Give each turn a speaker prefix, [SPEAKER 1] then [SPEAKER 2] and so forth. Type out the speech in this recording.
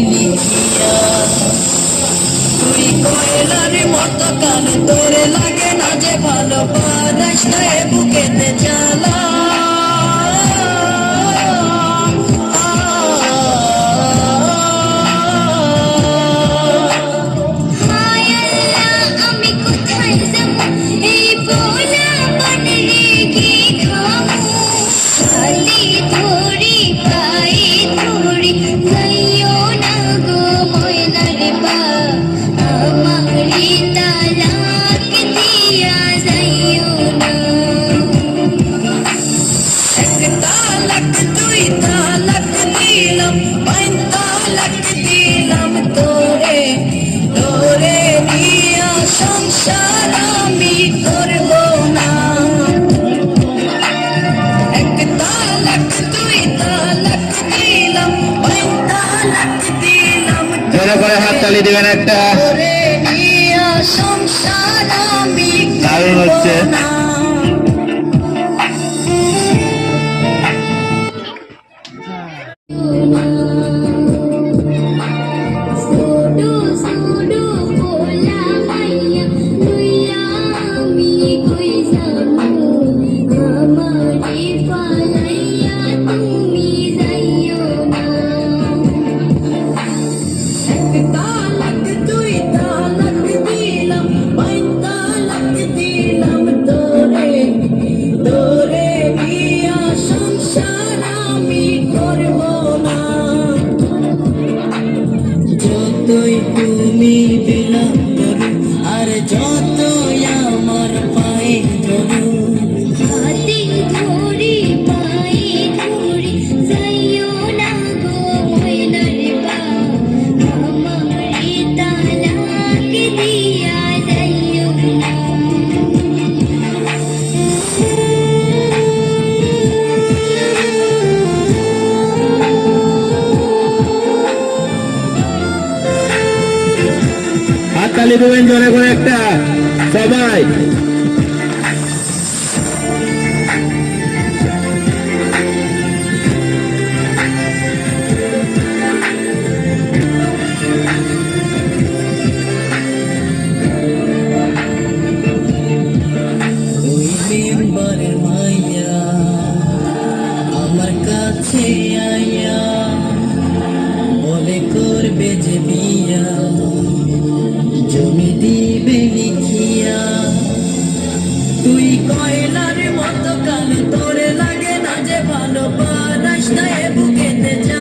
[SPEAKER 1] লিখিয়া তুই কয়লার মতো কান তোরে লাগে না যে ভালো পারাস না এ বুকেতে জ্বালা
[SPEAKER 2] করে হাততালি দিবেন একটা দারুণ হচ্ছে
[SPEAKER 1] যতই তুমি বিলাপ করো আর যতই আমার পায়ে ধরো হাতে ধরি পায়ে ধরি যাইও না গো ময়নার বা আমারে তালাক দিয়া যাইও না
[SPEAKER 2] হাততালি দেবেন জোরে করে একটা সবাই
[SPEAKER 1] ওই মেম্বারের মাইয়া আমার কাছে আইয়া বলে করবে যে